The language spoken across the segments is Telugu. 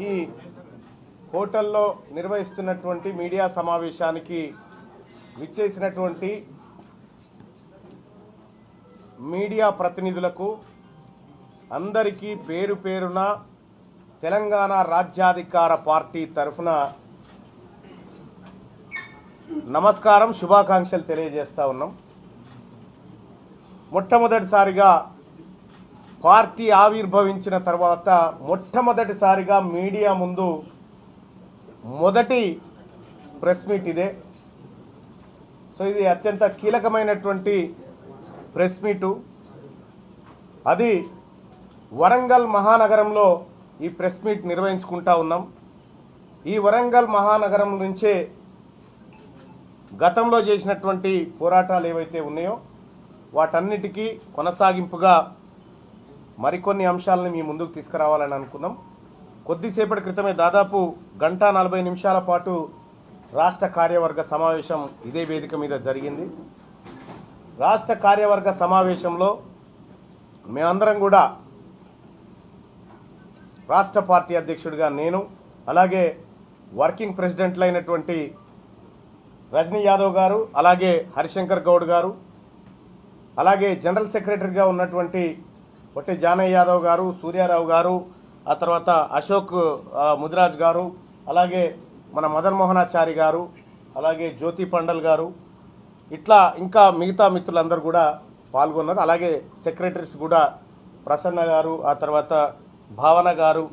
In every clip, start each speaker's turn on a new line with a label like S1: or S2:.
S1: ఈ హోటల్లో నిర్వహిస్తున్నటువంటి మీడియా సమావేశానికి విచ్చేసినటువంటి మీడియా ప్రతినిధులకు అందరికీ పేరు పేరున తెలంగాణ రాజ్యాధికార పార్టీ తరఫున నమస్కారం, శుభాకాంక్షలు తెలియజేస్తా ఉన్నాం. మొట్టమొదటిసారిగా పార్టీ ఆవిర్భవించిన తర్వాత మొట్టమొదటిసారిగా మీడియా ముందు మొదటి ప్రెస్ మీట్ ఇదే. సో ఇది అత్యంత కీలకమైనటువంటి ప్రెస్ మీటు. అది వరంగల్ మహానగరంలో ఈ ప్రెస్ మీట్ నిర్వహించుకుంటా ఉన్నాం. ఈ వరంగల్ మహానగరం నుంచే గతంలో చేసినటువంటి పోరాటాలు ఏవైతే ఉన్నాయో వాటన్నిటికీ కొనసాగింపుగా మరికొన్ని అంశాలను మీ ముందుకు తీసుకురావాలని అనుకున్నాం. కొద్దిసేపటి క్రితమే దాదాపు 1:40 నిమిషాల పాటు రాష్ట్ర కార్యవర్గ సమావేశం ఇదే వేదిక మీద జరిగింది. రాష్ట్ర కార్యవర్గ సమావేశంలో మేమందరం కూడా రాష్ట్ర పార్టీ అధ్యక్షుడిగా నేను, అలాగే వర్కింగ్ ప్రెసిడెంట్లు అయినటువంటి రజనీ యాదవ్ గారు, అలాగే హరిశంకర్ గౌడ్ గారు, అలాగే జనరల్ సెక్రటరీగా ఉన్నటువంటి పొట్టి జానయ్య యాదవ్ గారు, సూర్యారావు గారు, ఆ తర్వాత అశోక్ ముదిరాజ్ గారు, అలాగే మన మదన్ మోహనాచారి గారు, అలాగే జ్యోతి పండల్ గారు, ఇట్లా ఇంకా మిగతా మిత్రులందరూ కూడా పాల్గొన్నారు. అలాగే సెక్రటరీస్ కూడా ప్రసన్న గారు, ఆ తర్వాత భావన గారు,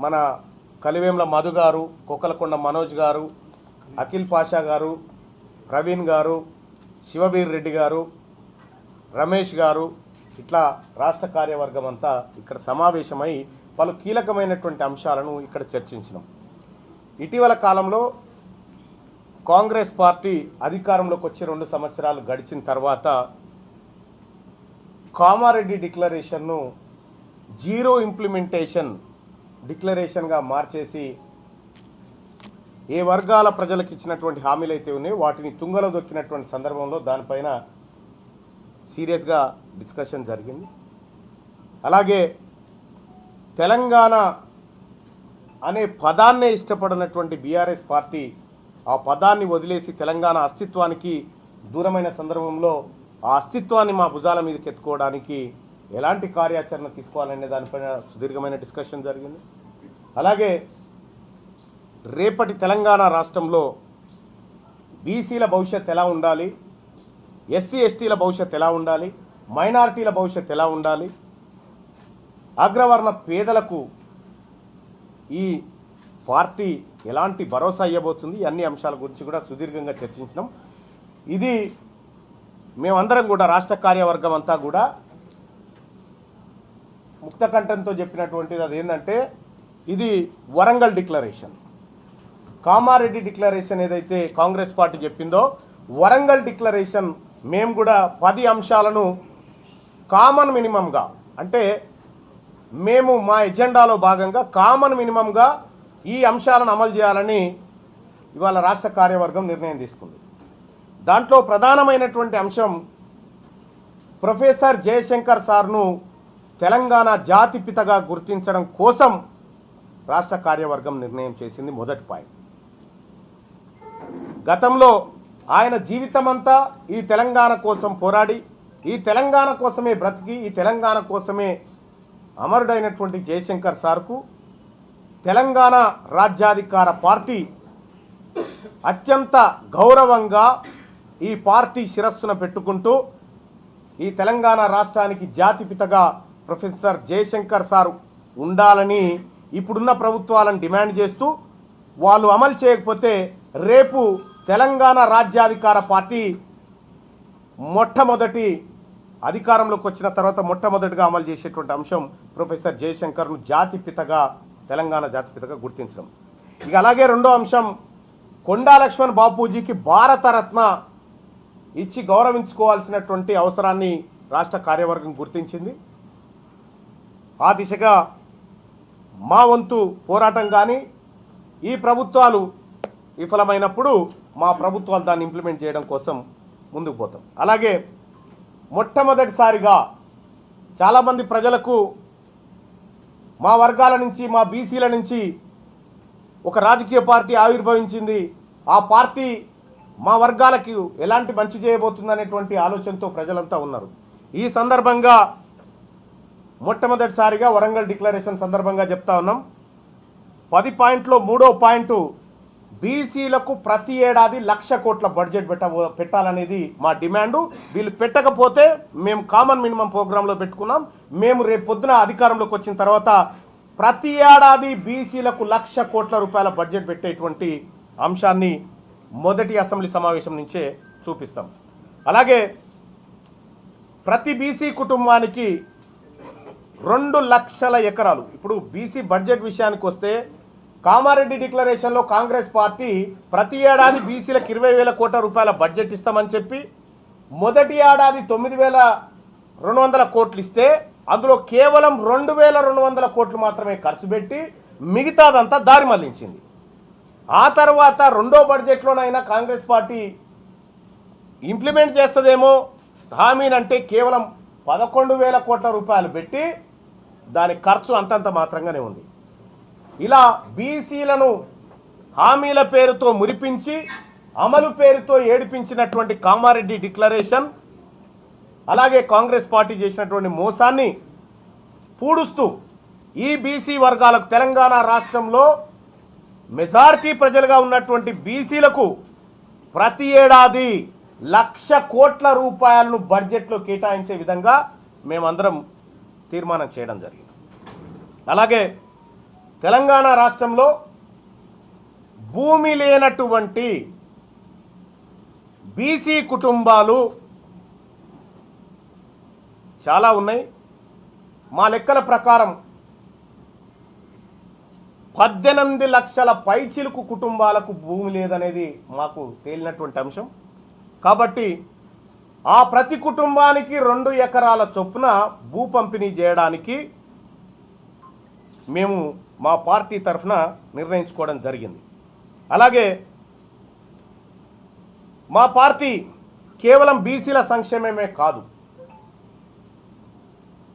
S1: మన కలివేంల మధు గారు, కొక్కలకొండ మనోజ్ గారు, అఖిల్ పాషా గారు, ప్రవీణ్ గారు, శివవీర్ రెడ్డి గారు, రమేష్ గారు, ఇట్లా రాష్ట్ర కార్యవర్గం అంతా ఇక్కడ సమావేశమై పలు కీలకమైనటువంటి అంశాలను ఇక్కడ చర్చించినాం. ఇటీవల కాలంలో కాంగ్రెస్ పార్టీ అధికారంలోకి వచ్చి 2 సంవత్సరాలు గడిచిన తర్వాత కామారెడ్డి డిక్లరేషన్ను జీరో ఇంప్లిమెంటేషన్ డిక్లరేషన్గా మార్చేసి ఏ వర్గాల ప్రజలకు ఇచ్చినటువంటి హామీలు అయితే ఉన్నాయో వాటిని తుంగలో దొక్కినటువంటి సందర్భంలో దానిపైన సీరియస్గా డిస్కషన్ జరిగింది. అలాగే తెలంగాణ అనే పదాన్నే ఇష్టపడినటువంటి బీఆర్ఎస్ పార్టీ ఆ పదాన్ని వదిలేసి తెలంగాణ అస్తిత్వానికి దూరమైన సందర్భంలో ఆ అస్తిత్వాన్ని మా భుజాల మీదకి ఎత్తుకోవడానికి ఎలాంటి కార్యాచరణ తీసుకోవాలనే దానిపైన సుదీర్ఘమైన డిస్కషన్ జరిగింది. అలాగే రేపటి తెలంగాణ రాష్ట్రంలో బీసీల భవిష్యత్ ఎలా ఉండాలి, ఎస్సీ ఎస్టీల భవిష్యత్ ఎలా ఉండాలి, మైనారిటీల భవిష్యత్ ఎలా ఉండాలి, అగ్రవర్ణ పేదలకు ఈ పార్టీ ఎలాంటి భరోసా ఇవ్వబోతుంది, అన్ని అంశాల గురించి కూడా సుదీర్ఘంగా చర్చించినాం. ఇది మేమందరం కూడా రాష్ట్ర కార్యవర్గం అంతా కూడా ముక్తకంఠంతో చెప్పినటువంటిది అదేంటంటే ఇది వరంగల్ డిక్లరేషన్. కామారెడ్డి డిక్లరేషన్ ఏదైతే కాంగ్రెస్ పార్టీ చెప్పిందో వరంగల్ డిక్లరేషన్ మేము కూడా 10 అంశాలను కామన్ మినిమంగా, అంటే మేము మా ఎజెండాలో భాగంగా కామన్ మినిమంగా ఈ అంశాలను అమలు చేయాలని ఇవాళ రాష్ట్ర కార్యవర్గం నిర్ణయం తీసుకుంది. దాంట్లో ప్రధానమైనటువంటి అంశం ప్రొఫెసర్ జయశంకర్ సార్ను తెలంగాణ జాతిపితగా గుర్తించడం కోసం రాష్ట్ర కార్యవర్గం నిర్ణయం చేసింది. మొదటి పాయింట్, గతంలో ఆయన జీవితమంతా ఈ తెలంగాణ కోసం పోరాడి ఈ తెలంగాణ కోసమే బ్రతికి ఈ తెలంగాణ కోసమే అమరుడైనటువంటి జయశంకర్ సార్కు తెలంగాణ రాజ్యాధికార పార్టీ అత్యంత గౌరవంగా ఈ పార్టీ శిరస్సున పెట్టుకుంటూ ఈ తెలంగాణ రాష్ట్రానికి జాతిపితగా ప్రొఫెసర్ జయశంకర్ సార్ ఉండాలని ఇప్పుడున్న ప్రభుత్వాలను డిమాండ్ చేస్తూ వాళ్ళు అమలు చేయకపోతే రేపు తెలంగాణ రాజ్యాధికార పార్టీ మొట్టమొదటి అధికారంలోకి వచ్చిన తర్వాత మొట్టమొదటిగా అమలు చేసేటువంటి అంశం ప్రొఫెసర్ జయశంకర్ను జాతిపితగా తెలంగాణ జాతిపితగా గుర్తించడం. ఇక అలాగే రెండో అంశం కొండా లక్ష్మణ్ బాపూజీకి భారతరత్న ఇచ్చి గౌరవించుకోవాల్సినటువంటి అవసరాన్ని రాష్ట్ర కార్యవర్గం గుర్తించింది. ఆ దిశగా మా వంతు పోరాటం కానీ ఈ ప్రభుత్వాలు విఫలమైనప్పుడు మా ప్రభుత్వాలు దాన్ని ఇంప్లిమెంట్ చేయడం కోసం ముందుకు పోతాం. అలాగే మొట్టమొదటిసారిగా చాలామంది ప్రజలకు మా వర్గాల నుంచి, మా బీసీల నుంచి ఒక రాజకీయ పార్టీ ఆవిర్భవించింది. ఆ పార్టీ మా వర్గాలకు ఎలాంటి మంచి చేయబోతుందనేటువంటి ఆలోచనతో ప్రజలంతా ఉన్నారు. ఈ సందర్భంగా మొట్టమొదటిసారిగా వరంగల్ డిక్లరేషన్ సందర్భంగా చెప్తా ఉన్నాం. 10 పాయింట్లో 3వ పాయింట్ బీసీలకు ప్రతి ఏడాది 1,00,000 కోట్ల బడ్జెట్ పెట్టాలనేది మా డిమాండు. వీళ్ళు పెట్టకపోతే మేము కామన్ మినిమం ప్రోగ్రాంలో పెట్టుకున్నాం. మేము రేపు పొద్దున అధికారంలోకి వచ్చిన తర్వాత ప్రతి ఏడాది బీసీలకు 1,00,000 కోట్ల రూపాయల బడ్జెట్ పెట్టేటువంటి అంశాన్ని మొదటి అసెంబ్లీ సమావేశం నుంచే చూపిస్తాం. అలాగే ప్రతి బీసీ కుటుంబానికి 2 లక్షల ఎకరాలు. ఇప్పుడు బీసీ బడ్జెట్ విషయానికి వస్తే కామారెడ్డి డిక్లరేషన్లో కాంగ్రెస్ పార్టీ ప్రతి ఏడాది బీసీలకు 20,000 కోట్ల రూపాయల బడ్జెట్ ఇస్తామని చెప్పి మొదటి ఏడాది 9,200 కోట్లు ఇస్తే అందులో కేవలం 2,200 కోట్లు మాత్రమే ఖర్చు పెట్టి మిగతాదంతా దారి మళ్లించింది. ఆ తర్వాత రెండో బడ్జెట్లోనైనా కాంగ్రెస్ పార్టీ ఇంప్లిమెంట్ చేస్తుందేమో హామీనంటే కేవలం 11,000 కోట్ల రూపాయలు పెట్టి దాని ఖర్చు అంతంత మాత్రంగానే ఉంది. ఇలా బీసీలను హామీల పేరుతో మురిపించి అమలు పేరుతో ఏడిపించినటువంటి కామారెడ్డి డిక్లరేషన్, అలాగే కాంగ్రెస్ పార్టీ చేసినటువంటి మోసాన్ని పూడుస్తూ ఈ బీసీ వర్గాలకు తెలంగాణ రాష్ట్రంలో మెజారిటీ ప్రజలుగా ఉన్నటువంటి బీసీలకు ప్రతి ఏడాది 1,00,000 కోట్ల రూపాయలను బడ్జెట్లో కేటాయించే విధంగా మేమందరం తీర్మానం చేయడం జరిగింది. అలాగే తెలంగాణ రాష్ట్రంలో భూమి లేనటువంటి బీసీ కుటుంబాలు చాలా ఉన్నాయి. మా లెక్కల ప్రకారం 18 లక్షల పైచిలుకు కుటుంబాలకు భూమి లేదనేది మాకు తేలినటువంటి అంశం. కాబట్టి ఆ ప్రతి కుటుంబానికి 2 ఎకరాల చొప్పున భూ పంపిణీ చేయడానికి మేము మా పార్టీ తరఫున నిర్ణయించుకోవడం జరిగింది. అలాగే మా పార్టీ కేవలం బీసీల సంక్షేమమే కాదు,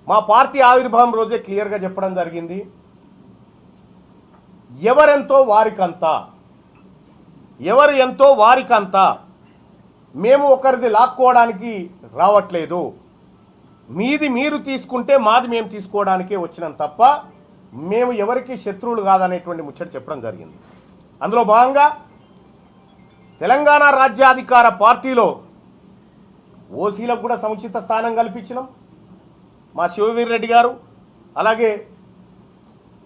S1: మా పార్టీ ఆవిర్భావం రోజే క్లియర్గా చెప్పడం జరిగింది, ఎవరెంతో వారికంతా, ఎవరు ఎంతో వారికంతా. మేము ఒకరిది లాక్కోవడానికి రావట్లేదు, మీది మీరు తీసుకుంటే మాది మేము తీసుకోవడానికే వచ్చినాం తప్ప మేము ఎవరికి శత్రువులు కాదనేటువంటి ముచ్చట చెప్పడం జరిగింది. అందులో భాగంగా తెలంగాణ రాజ్యాధికార పార్టీలో ఓసీలకు కూడా సముచిత స్థానం కల్పించినాం మా శివవీర్ రెడ్డి గారు. అలాగే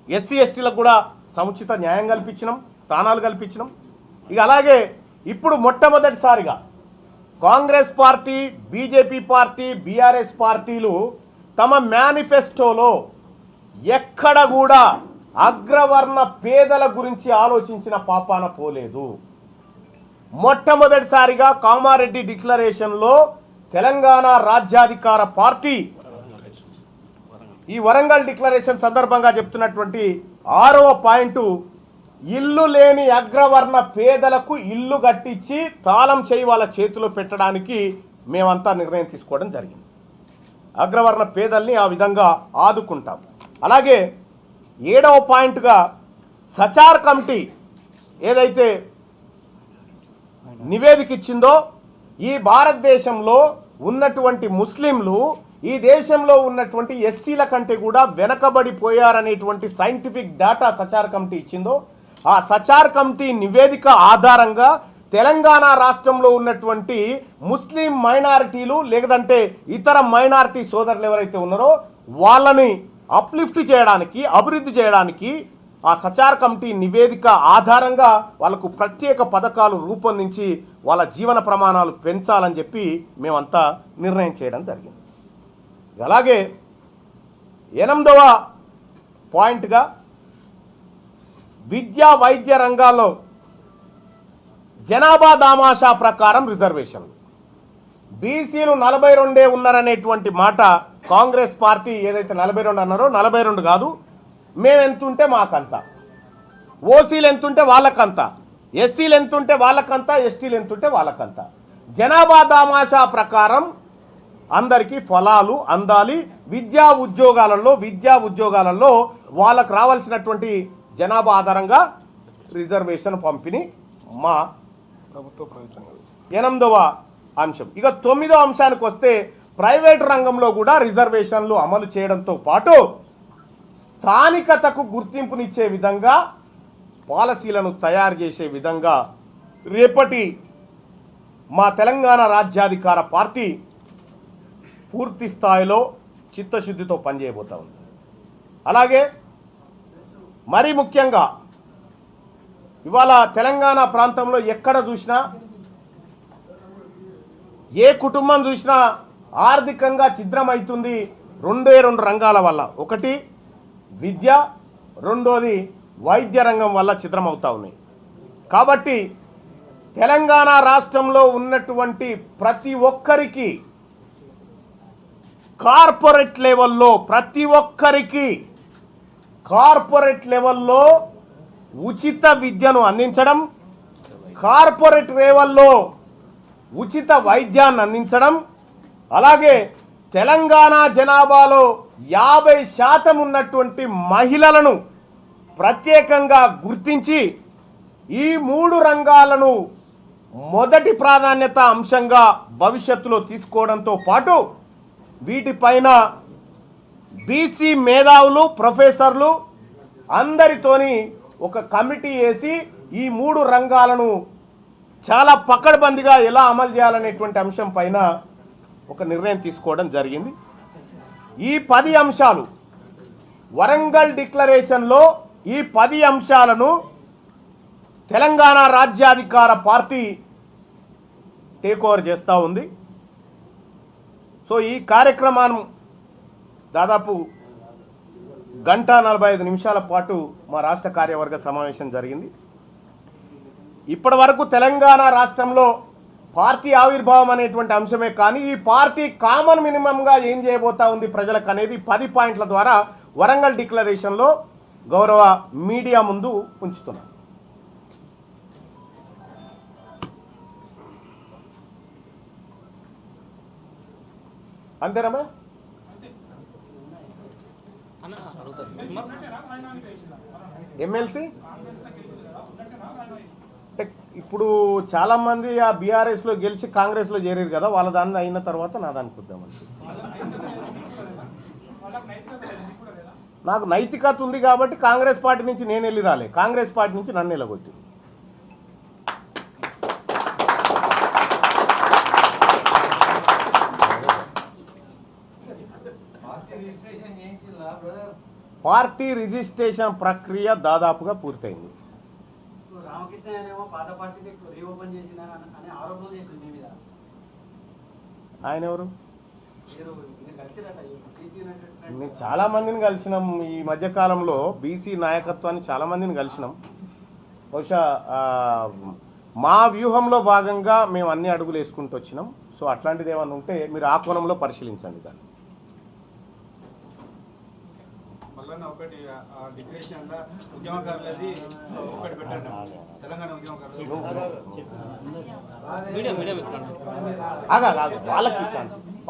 S1: ఎస్సీ ఎస్టీలకు కూడా సముచిత న్యాయం కల్పించినాం, స్థానాలు కల్పించినాం. ఇక అలాగే ఇప్పుడు మొట్టమొదటిసారిగా Congress party, BJP party, BRS పార్టీలు తమ మేనిఫెస్టోలో ఎక్కడ కూడా అగ్రవర్ణ పేదల గురించి ఆలోచించిన పాపాన పోలేదు. మొట్టమొదటిసారిగా కామారెడ్డి డిక్లరేషన్లో తెలంగాణ రాజ్యాధికార పార్టీ ఈ వరంగల్ డిక్లరేషన్ సందర్భంగా చెప్తున్నటువంటి 6వ పాయింట్, ఇల్లు లేని అగ్రవర్ణ పేదలకు ఇల్లు కట్టించి తాళం చేయి వాళ్ళ చేతిలో పెట్టడానికి మేమంతా నిర్ణయం తీసుకోవడం జరిగింది. అగ్రవర్ణ పేదల్ని ఆ విధంగా ఆదుకుంటాం. అలాగే 7వ పాయింట్గా సచార్ కమిటీ ఏదైతే నివేదిక ఇచ్చిందో, ఈ భారతదేశంలో ఉన్నటువంటి ముస్లింలు ఈ దేశంలో ఉన్నటువంటి ఎస్సీల కంటే కూడా వెనకబడిపోయారనేటువంటి సైంటిఫిక్ డేటా సచార్ కమిటీ ఇచ్చిందో, ఆ సచార్ కమిటీ నివేదిక ఆధారంగా తెలంగాణ రాష్ట్రంలో ఉన్నటువంటి ముస్లిం మైనారిటీలు లేదంటే ఇతర మైనారిటీ సోదరులు ఎవరైతే ఉన్నారో వాళ్ళని అప్లిఫ్ట్ చేయడానికి, అభివృద్ధి చేయడానికి ఆ సచార్ కమిటీ నివేదిక ఆధారంగా వాళ్ళకు ప్రత్యేక పథకాలు రూపొందించి వాళ్ళ జీవన ప్రమాణాలు పెంచాలని చెప్పి మేమంతా నిర్ణయం చేయడం జరిగింది. అలాగే 8వ పాయింట్గా విద్యా వైద్య రంగాల్లో జనాభా దామాషా ప్రకారం రిజర్వేషన్లు. బీసీలు 42 ఉన్నారనేటువంటి మాట కాంగ్రెస్ పార్టీ ఏదైతే 42 అన్నారో 42 కాదు, మేము ఎంతుంటే మాకంతా, ఓసీలు ఎంతుంటే వాళ్ళకంతా, ఎస్సీలు ఎంతుంటే వాళ్ళకంతా, ఎస్టీలు ఎంతుంటే వాళ్ళకంతా. జనాభా దామాషా ప్రకారం అందరికీ ఫలాలు అందాలి, విద్యా ఉద్యోగాలలో వాళ్ళకు రావాల్సినటువంటి జనాభా ఆధారంగా రిజర్వేషన్ పంపిణీ మా ప్రభుత్వ ప్రయత్నం. 8వ అంశం. ఇక 9వ అంశానికి వస్తే ప్రైవేటు రంగంలో కూడా రిజర్వేషన్లు అమలు చేయడంతో పాటు స్థానికతకు గుర్తింపునిచ్చే విధంగా పాలసీలను తయారు చేసే విధంగా రేపటి మా తెలంగాణ రాజ్యాధికార పార్టీ పూర్తి స్థాయిలో చిత్తశుద్ధితో పనిచేయబోతా ఉంది. అలాగే మరీ ముఖ్యంగా ఇవాళ తెలంగాణ ప్రాంతంలో ఎక్కడ చూసినా ఏ కుటుంబం చూసినా ఆర్థికంగా ఛిద్రమవుతుంది రెండు రంగాల వల్ల. ఒకటి విద్య, రెండోది వైద్య రంగం వల్ల ఛిద్రమవుతా ఉన్నాయి. కాబట్టి తెలంగాణ రాష్ట్రంలో ఉన్నటువంటి ప్రతి ఒక్కరికి కార్పొరేట్ లెవెల్లో ఉచిత విద్యను అందించడం, కార్పొరేట్ లెవెల్లో ఉచిత వైద్యాన్ని అందించడం, అలాగే తెలంగాణ జనాభాలో 50% ఉన్నటువంటి మహిళలను ప్రత్యేకంగా గుర్తించి ఈ 3 రంగాలను మొదటి ప్రాధాన్యత అంశంగా భవిష్యత్తులో తీసుకోవడంతో పాటు వీటిపైన బీసీ మేధావులు, ప్రొఫెసర్లు అందరితోని ఒక కమిటీ వేసి ఈ 3 రంగాలను చాలా పకడ్బందీగా ఎలా అమలు చేయాలనేటువంటి అంశం పైన ఒక నిర్ణయం తీసుకోవడం జరిగింది. ఈ 10 అంశాలు వరంగల్ డిక్లరేషన్లో ఈ 10 అంశాలను తెలంగాణ రాజ్యాధికార పార్టీ టేక్ ఓవర్ చేస్తూ ఉంది. సో ఈ కార్యక్రమాన్ని దాదాపు 1:45 పాటు మా రాష్ట్ర కార్యవర్గ సమావేశం జరిగింది. ఇప్పటి వరకు తెలంగాణ రాష్ట్రంలో పార్టీ ఆవిర్భావం అనేటువంటి అంశమే కానీ ఈ పార్టీ కామన్ మినిమంగా ఏం చేయబోతా ఉంది ప్రజలకు అనేది 10 పాయింట్ల ద్వారా వరంగల్ డిక్లరేషన్లో గౌరవ మీడియా ముందు ఉంచుతున్నాం. అంతేనమ్మా? ఎమ్మెల్సీ ఇప్పుడు చాలామంది ఆ బీఆర్ఎస్లో గెలిచి కాంగ్రెస్లో చేరారు కదా, వాళ్ళ దాన్ని అయిన తర్వాత నా దానికి వద్దామనిపిస్తుంది. నాకు నైతికత ఉంది కాబట్టి కాంగ్రెస్ పార్టీ నుంచి నేను వెళ్ళి రాలే, కాంగ్రెస్ పార్టీ నుంచి నన్ను వెళ్ళగొట్టి. పార్టీ రిజిస్ట్రేషన్ ప్రక్రియ దాదాపుగా పూర్తయింది. ఆయన ఎవరు? నేను చాలా మందిని కలిసినాం ఈ మధ్యకాలంలో, బీసీ నాయకత్వాన్ని చాలా మందిని కలిసినాం. బహుశా మా వ్యూహంలో భాగంగా మేము అన్ని అడుగులు వేసుకుంటూ వచ్చినాం. సో అట్లాంటిది ఏమన్నా ఉంటే మీరు ఆ కోణంలో పరిశీలించండి దాన్ని.
S2: ఒకటి డిక్లరేషన్లో ఉద్యమకారులది ఒకటి పెట్టండి, తెలంగాణ ఉద్యమకారులు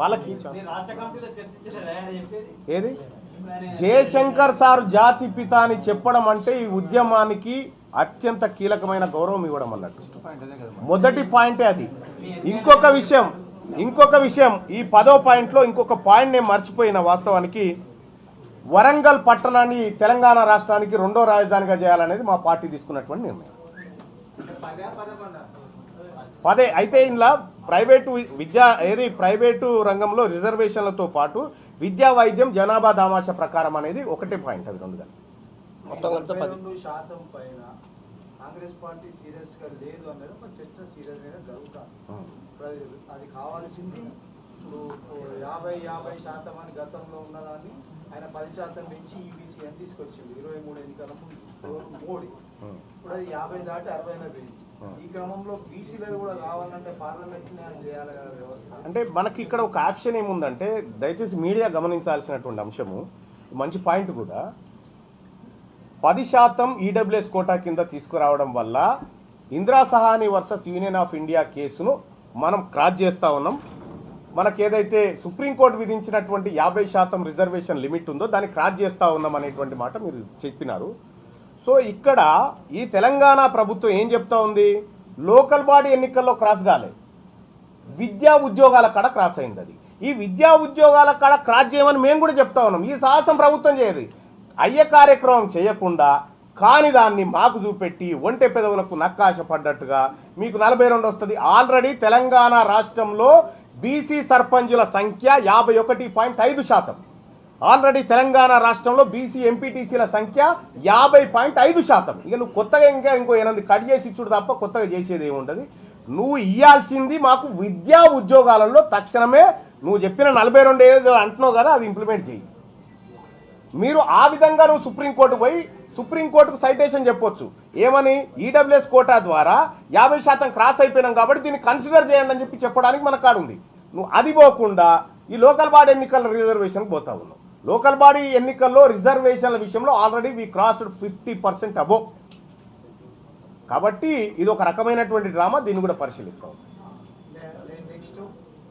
S1: వాళ్ళకి ఏది జయశంకర్ సార్ జాతి పిత అని చెప్పడం అంటే ఈ ఉద్యమానికి అత్యంత కీలకమైన గౌరవం ఇవ్వడం అన్నట్టు. మొదటి పాయింటే అది. ఇంకొక విషయం ఈ 10వ పాయింట్లో ఇంకొక పాయింట్ నేను మర్చిపోయిన. వాస్తవానికి వరంగల్ పట్టణాన్ని తెలంగాణ రాష్ట్రానికి 2వ రాజధానిగా చేయాలనేది మా పార్టీ తీసుకున్నటువంటి నిర్ణయం. 10 అయితే ఇందులో ప్రైవేటు రంగంలో రిజర్వేషన్లతో పాటు విద్యా, వైద్యం, జనాభా దామాష ప్రకారం అనేది ఒకటే పాయింట్. అది 2
S2: మొత్తం 2% పైన కాంగ్రెస్ పార్టీ సీరియస్ గా లేదు అనేది ఒక చర్చ సీరియస్ గా జరుగుతుంది. అది కావాల్సింది ఇప్పుడు 50% అని గతంలో ఉన్నదాన్ని ఆయన 10% పెంచి ఈబీసీ అని తీసుకొచ్చింది 23 ఎన్నికల మోడీ. ఇప్పుడు అది 50 దాటి 60 పెంచి ఈ క్రమంలో బీసీలు కూడా కావాలంటే పార్లమెంట్ చేయాలి కదా వ్యవస్థ.
S1: అంటే మనకి ఇక్కడ ఒక ఆప్షన్ ఏముందంటే, దయచేసి మీడియా గమనించాల్సినటువంటి అంశము, మంచి పాయింట్ కూడా, 10% ఈడబ్ల్యూఎస్ కోటా కింద తీసుకురావడం వల్ల Indira Sahani versus union of India కేసును మనం క్రాస్ చేస్తూ ఉన్నాం. మనకు ఏదైతే సుప్రీంకోర్టు విధించినటువంటి 50% రిజర్వేషన్ లిమిట్ ఉందో దాన్ని క్రాస్ చేస్తూ ఉన్నాం అనేటువంటి మాట మీరు చెప్పినారు. సో ఇక్కడ ఈ తెలంగాణ ప్రభుత్వం ఏం చెప్తా ఉంది, లోకల్ బాడీ ఎన్నికల్లో క్రాస్ కాలే, విద్యా ఉద్యోగాల కాడ క్రాస్ అయింది. అది ఈ విద్యా ఉద్యోగాల కాడ క్రాస్ చేయమని మేము కూడా చెప్తా ఉన్నాం. ఈ సాహసం ప్రభుత్వం చేయదు. అయ్యే కార్యక్రమం చేయకుండా కాని దాన్ని మాకు చూపెట్టి ఒంటె పెదవులకు నక్కాశ పడ్డట్టుగా మీకు 42 వస్తుంది. ఆల్రెడీ తెలంగాణ రాష్ట్రంలో బీసీ సర్పంచుల సంఖ్య 51.5%. ఆల్రెడీ తెలంగాణ రాష్ట్రంలో బీసీ ఎంపీటీసీల సంఖ్య 50.5%. ఇక నువ్వు కొత్తగా ఇంకో 8 కట్ చేసి ఇచ్చుడు తప్ప కొత్తగా చేసేది ఏముండదు. నువ్వు ఇవ్వాల్సింది మాకు విద్యా ఉద్యోగాలలో తక్షణమే నువ్వు చెప్పిన 42 ఏదో అంటున్నావు కదా, అది ఇంప్లిమెంట్ చేయి. మీరు ఆ విధంగా నువ్వు సుప్రీంకోర్టు పోయి సుప్రీంకోర్టుకు సైటేషన్ చెప్పొచ్చు, ఏమని, ఈడబ్ల్యూఎస్ కోటా ద్వారా 50% క్రాస్ అయిపోయినాం కాబట్టి దీన్ని కన్సిడర్ చేయండి అని చెప్పి చెప్పడానికి మన కాడ ఉంది. నువ్వు అది పోకుండా ఈ లోకల్ బాడీ ఎన్నికల రిజర్వేషన్కి పోతా ఉన్నావు. లోకల్ బాడీ ఎన్నికల్లో రిజర్వేషన్ల విషయంలో ఆల్రెడీ వీ క్రాస్డ్ 50% అబోవ్. కాబట్టి ఇది ఒక రకమైనటువంటి డ్రామా, దీన్ని కూడా పరిశీలిస్తాం.
S2: నెక్స్ట్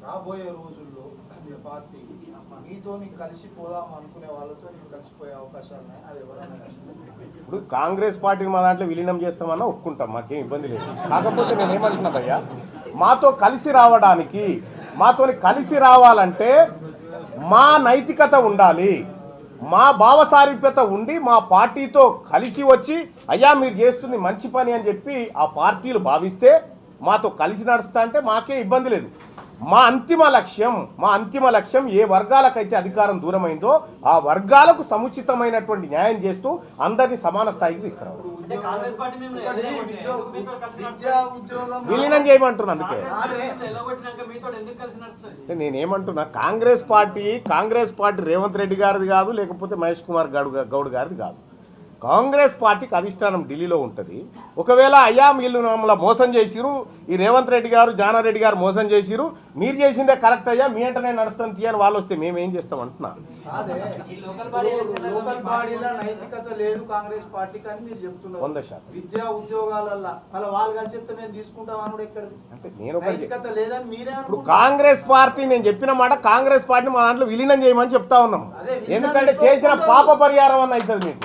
S2: రాబోయే రోజుల్లో మీ పార్టీ మీతో కలిసిపోదాం అనుకునే వాళ్ళతో కలిసిపోయే అవకాశాలు ఉన్నాయి, అది ఎవరైనా
S1: ఇప్పుడు కాంగ్రెస్ పార్టీని మా దాంట్లో విలీనం చేస్తామన్నా ఒప్పుకుంటాం, మాకేం ఇబ్బంది లేదు. కాకపోతే నేను ఏమంటున్నా భయ్యా, మాతో కలిసి రావాలంటే మా నైతికత ఉండాలి, మా భావసారూప్యత ఉండి మా పార్టీతో కలిసి వచ్చి అయ్యా మీరు చేస్తుంది మంచి పని అని చెప్పి ఆ పార్టీలు భావిస్తే మాతో కలిసి నడుస్తా అంటే మాకే ఇబ్బంది లేదు. మా అంతిమ లక్ష్యం ఏ వర్గాలకైతే అధికారం దూరమైందో ఆ వర్గాలకు సముచితమైనటువంటి న్యాయం చేస్తూ అందరినీ సమాన స్థాయికి తీసుకురావాలి. విలీనం చేయమంటున్నా. అందుకే నేనేమంటున్నా, కాంగ్రెస్ పార్టీ రేవంత్ రెడ్డి గారిది కాదు, లేకపోతే మహేష్ కుమార్ గౌడ్ గారిది కాదు. కాంగ్రెస్ పార్టీకి అధిష్టానం ఢిల్లీలో ఉంటుంది. ఒకవేళ అయ్యా వీళ్ళు మమ్మల్ని మోసం చేసిరు, ఈ రేవంత్ రెడ్డి గారు జానారెడ్డి గారు మోసం చేసిరు, మీరు చేసిందే కరెక్ట్ అయ్యా, మీ వెంటనే నడుస్తాను తీయని వాళ్ళు వస్తే మేమేం చేస్తాం అంటున్నా.
S2: లోకల్ బాడీలో నైతికత లేదు కాంగ్రెస్ పార్టీకి అని మీరు చెప్తున్నారు.
S1: 100%
S2: విద్యా ఉద్యోగాలలో అలా వాళ్ళు కలిసి మేము తీసుకుంటాం అని ఎక్కడ
S1: అంటే నేను
S2: నైతికత లేదని మీరే.
S1: ఇప్పుడు కాంగ్రెస్ పార్టీ, నేను చెప్పిన మాట, కాంగ్రెస్ పార్టీని మా దాంట్లో విలీనం చేయమని చెప్తా ఉన్నాం. ఎందుకంటే చేసిన పాప పరిహారం అన్న అవుతుంది, మీకు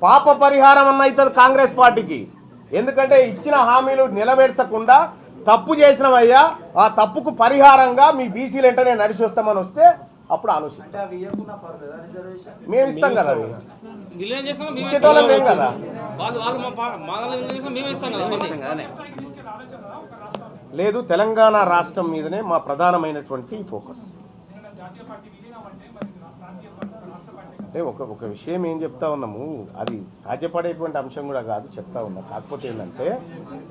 S1: పాప పరిహారం అన్న అవుతుంది కాంగ్రెస్ పార్టీకి. ఎందుకంటే ఇచ్చిన హామీలు నిలబెట్టకుండా తప్పు చేసినవయ్యా, ఆ తప్పుకు పరిహారంగా మీ బీసీలు వెంటనే నడిచి వస్తామని వస్తే అప్పుడు ఆలోచిస్తాం. మేము ఇస్తాం కదా, ఇచ్చేటోళ్ళం మేము కదా. లేదు, తెలంగాణ రాష్ట్రం మీదనే మా ప్రధానమైనటువంటి ఫోకస్. అంటే ఒక విషయం ఏం చెప్తా ఉన్నాము, అది సాధ్యపడేటువంటి అంశం కూడా కాదు, చెప్తా ఉన్నాం. కాకపోతే ఏంటంటే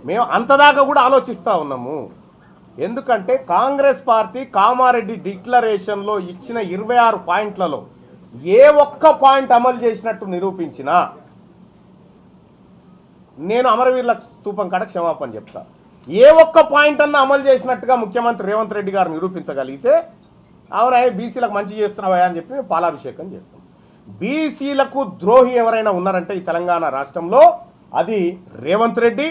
S1: మేము అంతదాకా కూడా ఆలోచిస్తూ ఉన్నాము. ఎందుకంటే కాంగ్రెస్ పార్టీ కామారెడ్డి డిక్లరేషన్లో ఇచ్చిన 26 పాయింట్లలో ఏ ఒక్క పాయింట్ అమలు చేసినట్టు నిరూపించినా నేను అమరవీరుల స్తూపం కాడ క్షమాపణ చెప్తా. ఏ ఒక్క పాయింట్ అన్నా అమలు చేసినట్టుగా ముఖ్యమంత్రి రేవంత్ రెడ్డి గారు నిరూపించగలిగితే అవునా బీసీలకు మంచి చేస్తున్నావా అని చెప్పి మేము పాలాభిషేకం చేస్తాం. బీసీలకు ద్రోహి ఎవరైనా ఉన్నారంటే ఈ తెలంగాణ రాష్ట్రంలో అది రేవంత్ రెడ్డి,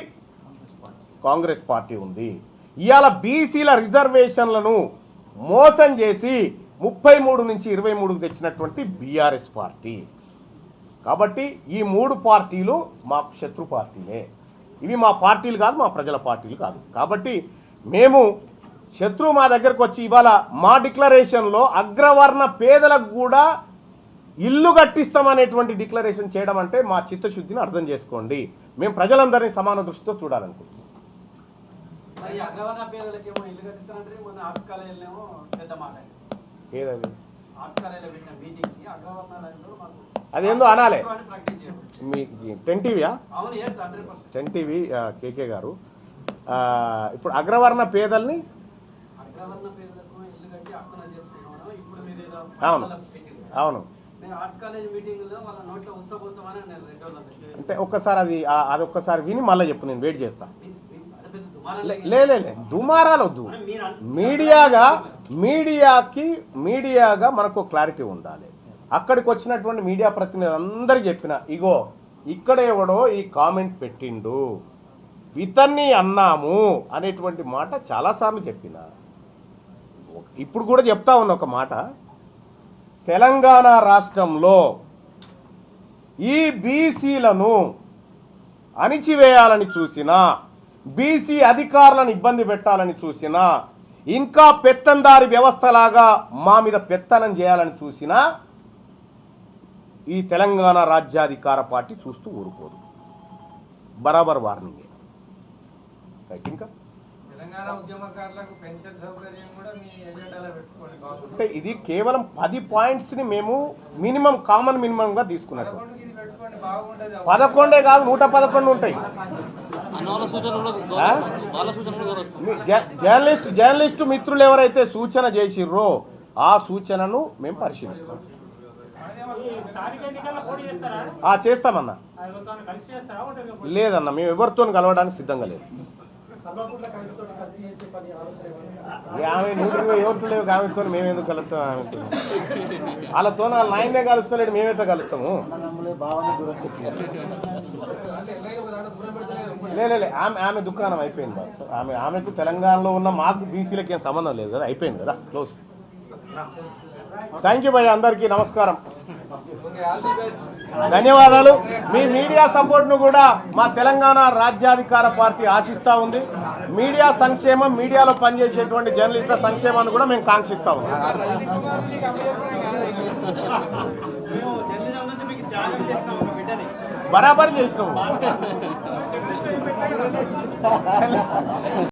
S1: కాంగ్రెస్ పార్టీ ఉంది. ఇవాళ బీసీల రిజర్వేషన్లను మోసం చేసి 33 నుంచి 23కు తెచ్చినటువంటి బీఆర్ఎస్ పార్టీ. కాబట్టి ఈ 3 పార్టీలు మాకు శత్రు పార్టీలే. ఇవి మా పార్టీలు కాదు, మా ప్రజల పార్టీలు కాదు. కాబట్టి మేము శత్రువు మా దగ్గరకు వచ్చి ఇవాళ మా డిక్లరేషన్లో అగ్రవర్ణ పేదలకు కూడా ఇల్లు కట్టిస్తామనేటువంటి డిక్లరేషన్ చేయడం అంటే మా చిత్తశుద్ధిని అర్థం చేసుకోండి. మేము ప్రజలందరినీ సమాన దృష్టితో చూడాలనుకుంటున్నాం. ఏదది అదేందో అనాలే. మీ 10 టీవీయా? 10 టీవీ కేకే గారు, ఇప్పుడు అగ్రవర్ణ పేదల్ని అవును అవును అంటే ఒక్కసారి అది ఒక్కసారి విని మళ్ళీ చెప్పు, నేను వెయిట్ చేస్తా. లే దుమారాలు వద్దు. మీడియాగా మనకు క్లారిటీ ఉండాలి. అక్కడికి వచ్చినటువంటి మీడియా ప్రతినిధులు అందరికీ చెప్పిన, ఇగో ఇక్కడ ఎవడో ఈ కామెంట్ పెట్టిండు, ఇతన్ని అన్నాము అనేటువంటి మాట చాలాసార్లు చెప్పిన. ఇప్పుడు కూడా చెప్తా ఉన్న ఒక మాట, తెలంగాణ రాష్ట్రంలో ఈ బీసీలను అణిచివేయాలని చూసినా, బీసీ అధికారులను ఇబ్బంది పెట్టాలని చూసినా, ఇంకా పెత్తందారి వ్యవస్థలాగా మా మీద పెత్తనం చేయాలని చూసినా ఈ తెలంగాణ రాజ్యాధికార పార్టీ చూస్తూ ఊరుకోదు. బరాబర్ వార్నింగే. రైట్. ఇంకా
S3: తెలంగాణ ఉద్యమకారులకు పెన్షన్ సౌకర్యం కూడా మీ ఎజెండాలో పెట్టుకోండి బాగుంది.
S1: అంటే ఇది కేవలం 10 పాయింట్స్ని మేము మినిమం కామన్ మినిమంగా తీసుకున్నట్టు.
S3: 11కి ఇది పెట్టుకోండి బాగుంటది.
S1: 11 కాదు, 111 ఉంటాయి. జర్నలిస్టు మిత్రులు ఎవరైతే సూచన చేసిర్రో ఆ సూచనను మేము పరిశీలిస్తాం. చేస్తామన్నా. లేదన్నా, మేము ఎవరితో కలవడానికి సిద్ధంగా లేదు. ఆమె నూటిగా ఎవరితో లేవు, ఆమెతో మేము ఎందుకు కలుస్తాం? ఆమెతో వాళ్ళతో వాళ్ళ నాయనే కలుస్తలేడు, మేమేటో కలుస్తాము. లేదు, ఆమె దుకాణం అయిపోయింది బాస్. ఆమెకు తెలంగాణలో ఉన్న మాకు బీసీలకి ఏం సంబంధం లేదు కదా, అయిపోయింది కదా, క్లోజ్. థ్యాంక్ యూ భయ్య, అందరికీ నమస్కారం, ధన్యవాదాలు. మీ మీడియా సపోర్ట్ను కూడా మా తెలంగాణ రాజ్యాధికార పార్టీ ఆశిస్తూ ఉంది. మీడియా సంక్షేమం, మీడియాలో పనిచేసేటువంటి జర్నలిస్టుల సంక్షేమాన్ని కూడా మేము కాంక్షిస్తా ఉన్నాం. బరాబర్ చేసినాము.